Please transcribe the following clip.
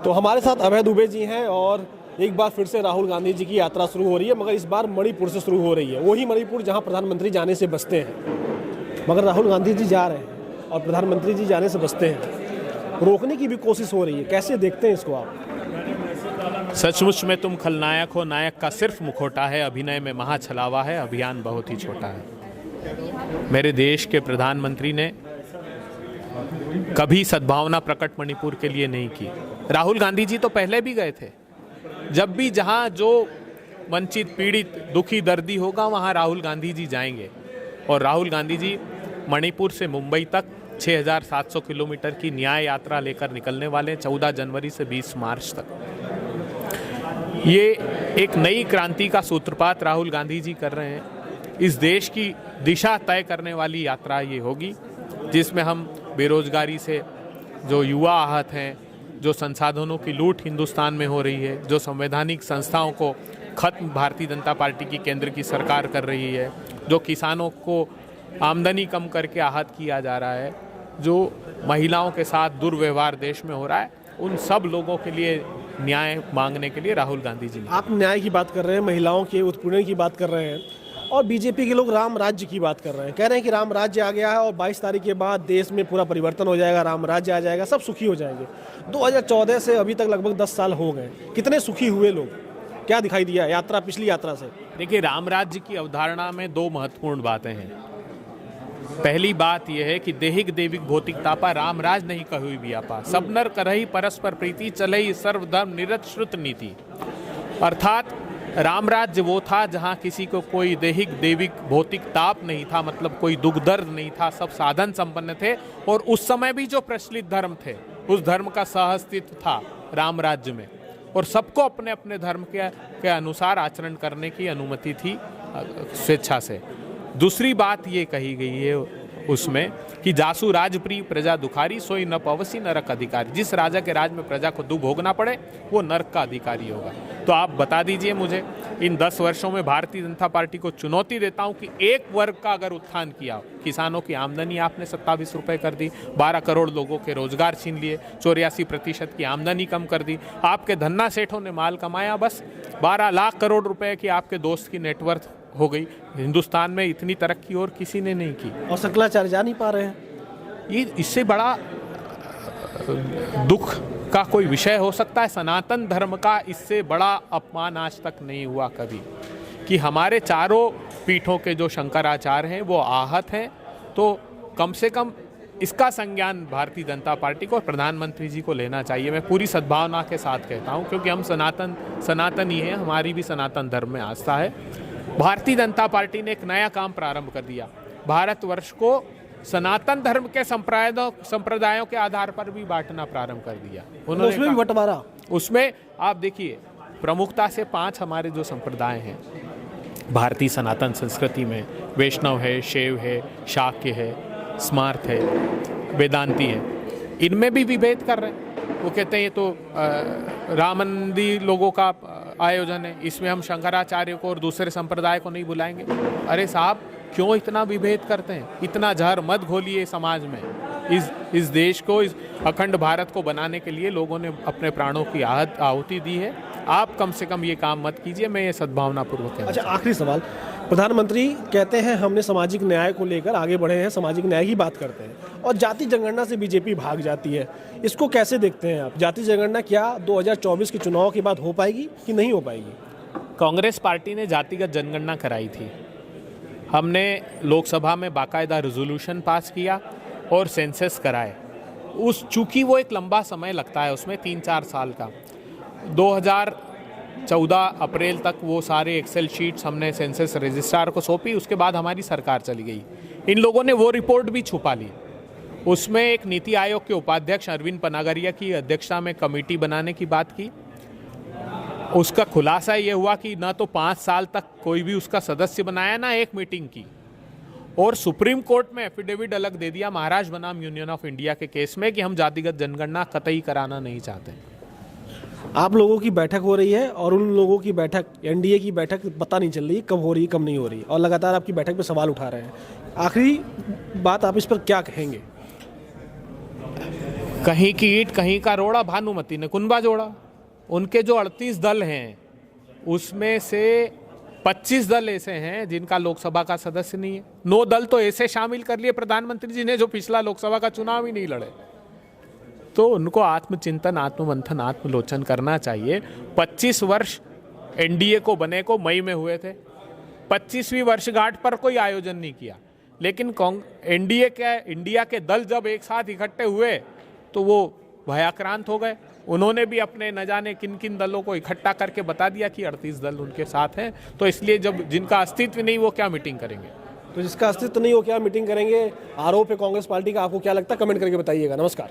तो हमारे साथ अभय दुबे जी हैं और एक बार फिर से राहुल गांधी जी की यात्रा शुरू हो रही है, मगर इस बार मणिपुर से शुरू हो रही है। वही मणिपुर जहां प्रधानमंत्री जाने से बचते हैं, मगर राहुल गांधी जी जा रहे हैं और प्रधानमंत्री जी जाने से बचते हैं। रोकने की भी कोशिश हो रही है, कैसे देखते हैं इसको आप? सचमुच में तुम खलनायक हो, नायक का सिर्फ मुखौटा है, अभिनय में महाछलावा है, अभियान बहुत ही छोटा है। मेरे देश के प्रधानमंत्री ने कभी सद्भावना प्रकट मणिपुर के लिए नहीं की। राहुल गांधी जी तो पहले भी गए थे। जब भी जहां जो वंचित, पीड़ित, दुखी, दर्दी होगा वहां राहुल गांधी जी जाएंगे। और राहुल गांधी जी मणिपुर से मुंबई तक 6,700 किलोमीटर की न्याय यात्रा लेकर निकलने वाले हैं 14 जनवरी से 20 मार्च तक। ये एक नई क्रांति का सूत्रपात राहुल गांधी जी कर रहे हैं। इस देश की दिशा तय करने वाली यात्रा ये होगी, जिसमें हम बेरोजगारी से जो युवा आहत हैं, जो संसाधनों की लूट हिंदुस्तान में हो रही है, जो संवैधानिक संस्थाओं को खत्म भारतीय जनता पार्टी की केंद्र की सरकार कर रही है, जो किसानों को आमदनी कम करके आहत किया जा रहा है, जो महिलाओं के साथ दुर्व्यवहार देश में हो रहा है, उन सब लोगों के लिए न्याय मांगने के लिए राहुल गांधी जी। आप न्याय की बात कर रहे हैं, महिलाओं के उत्पीड़न की बात कर रहे हैं, और बीजेपी के लोग राम राज्य की बात कर रहे हैं। कह रहे हैं कि राम राज्य आ गया है और 22 तारीख के बाद देश में पूरा परिवर्तन हो जाएगा, राम राज्य आ जाएगा, सब सुखी हो जाएंगे। 2014 से अभी तक लगभग 10 साल हो गए, कितने सुखी हुए लोग? क्या दिखाई दिया यात्रा, पिछली यात्रा से? देखिए, राम राज्य की अवधारणा में दो महत्वपूर्ण बातें हैं। पहली बात यह है कि देहिक देविक भौतिक तापा राम राज नहीं कहुई व्यापा, सब नर करही परस्पर प्रीति चलई सर्वधर्म निरत श्रुत नीति। अर्थात राम राज्य वो था जहाँ किसी को कोई देहिक देविक भौतिक ताप नहीं था, मतलब कोई दुख दर्द नहीं था, सब साधन संपन्न थे। और उस समय भी जो प्रचलित धर्म थे, उस धर्म का सहअस्तित्व था राम राज्य में, और सबको अपने अपने धर्म के अनुसार आचरण करने की अनुमति थी स्वेच्छा से। दूसरी बात ये कही गई है उसमें कि जासु राजप्रिय प्रजा दुखारी सोई न पवसी नरक अधिकारी। जिस राजा के राज में प्रजा को दुख भोगना पड़े वो नरक का अधिकारी होगा। तो आप बता दीजिए मुझे, इन 10 वर्षों में भारतीय जनता पार्टी को चुनौती देता हूं कि एक वर्ग का अगर उत्थान किया, किसानों की आमदनी आपने 27 रुपये कर दी, 12 करोड़ लोगों के रोजगार छीन लिए, 84% की आमदनी कम कर दी, आपके धन्ना सेठों ने माल कमाया, बस 12 लाख करोड़ रुपए की आपके दोस्त की नेटवर्थ हो गई। हिंदुस्तान में इतनी तरक्की और किसी ने नहीं की, और शंकराचार्य जा नहीं पा रहे हैं। ये इससे बड़ा दुख का कोई विषय हो सकता है? सनातन धर्म का इससे बड़ा अपमान आज तक नहीं हुआ कभी, कि हमारे चारों पीठों के जो शंकराचार्य हैं वो आहत हैं। तो कम से कम इसका संज्ञान भारतीय जनता पार्टी को और प्रधानमंत्री जी को लेना चाहिए। मैं पूरी सद्भावना के साथ कहता हूँ, क्योंकि हम सनातनी हैं, हमारी भी सनातन धर्म में आस्था है। भारतीय जनता पार्टी ने एक नया काम प्रारंभ कर दिया, भारतवर्ष को सनातन धर्म के संप्रदायों के आधार पर भी बांटना प्रारंभ कर दिया। उन्होंने उसमें भी बंटवारा, उसमें आप देखिए प्रमुखता से 5 हमारे जो संप्रदाय हैं भारतीय सनातन संस्कृति में, वैष्णव है, शैव है, शाक्य है, स्मार्त है, वेदांती है, इनमें भी विभेद कर रहे हैं। वो कहते हैं ये तो रामंदी लोगों का आयोजन है, इसमें हम शंकराचार्य को और दूसरे संप्रदाय को नहीं बुलाएंगे। अरे साहब, क्यों इतना विभेद करते हैं? इतना जहर मत घोलिए समाज में। इस देश को, इस अखंड भारत को बनाने के लिए लोगों ने अपने प्राणों की आहुति दी है। आप कम से कम ये काम मत कीजिए, मैं ये सद्भावनापूर्वक कहता हूं। अच्छा, आखिरी सवाल, प्रधानमंत्री कहते हैं हमने सामाजिक न्याय को लेकर आगे बढ़े हैं, सामाजिक न्याय की बात करते हैं, और जाति जनगणना से बीजेपी भाग जाती है। इसको कैसे देखते हैं आप? जाति जनगणना क्या 2024 के चुनाव के बाद हो पाएगी कि नहीं हो पाएगी? कांग्रेस पार्टी ने जातिगत जनगणना कराई थी। हमने लोकसभा में बाकायदा रेजोल्यूशन पास किया और सेंसस कराए। चूंकि वो एक लंबा समय लगता है, उसमें 3-4 साल का, 2014 अप्रैल तक वो सारे एक्सेल शीट्स हमने सेंसस रजिस्ट्रार को सौंपी। उसके बाद हमारी सरकार चली गई। इन लोगों ने वो रिपोर्ट भी छुपा ली। उसमें एक नीति आयोग के उपाध्यक्ष अरविंद पनागरिया की अध्यक्षता में कमेटी बनाने की बात की। उसका खुलासा ये हुआ कि ना तो 5 साल तक कोई भी उसका सदस्य बनाया, ना एक मीटिंग की, और सुप्रीम कोर्ट में एफिडेविट अलग दे दिया महाराष्ट्र बनाम यूनियन ऑफ इंडिया के केस में कि हम जातिगत जनगणना कतई कराना नहीं चाहते। आप लोगों की बैठक हो रही है और उन लोगों की बैठक, एनडीए की बैठक पता नहीं चल रही कब हो रही है, कब नहीं हो रही, और लगातार आपकी बैठक पे सवाल उठा रहे हैं। आखिरी बात, आप इस पर क्या कहेंगे? कहीं की ईंट कहीं का रोड़ा, भानुमति ने कुनबा जोड़ा। उनके जो 38 दल हैं उसमें से 25 दल ऐसे हैं जिनका लोकसभा का सदस्य नहीं है। 9 दल तो ऐसे शामिल कर लिए प्रधानमंत्री जी ने जो पिछला लोकसभा का चुनाव ही नहीं लड़े। तो उनको आत्मचिंतन, आत्ममंथन, आत्मलोचन करना चाहिए। 25 वर्ष एनडीए को बने को मई में हुए थे। 25वीं वर्षगांठ पर कोई आयोजन नहीं किया, लेकिन एनडीए के इंडिया के दल जब एक साथ इकट्ठे हुए तो वो भयाक्रांत हो गए। उन्होंने भी अपने न जाने किन किन दलों को इकट्ठा करके बता दिया कि 38 दल उनके साथ हैं। तो इसलिए जब जिनका अस्तित्व नहीं वो क्या मीटिंग करेंगे। तो जिसका अस्तित्व नहीं हो क्या मीटिंग करेंगे। आरोप है कांग्रेस पार्टी का, आपको क्या लगता है कमेंट करके बताइएगा। नमस्कार।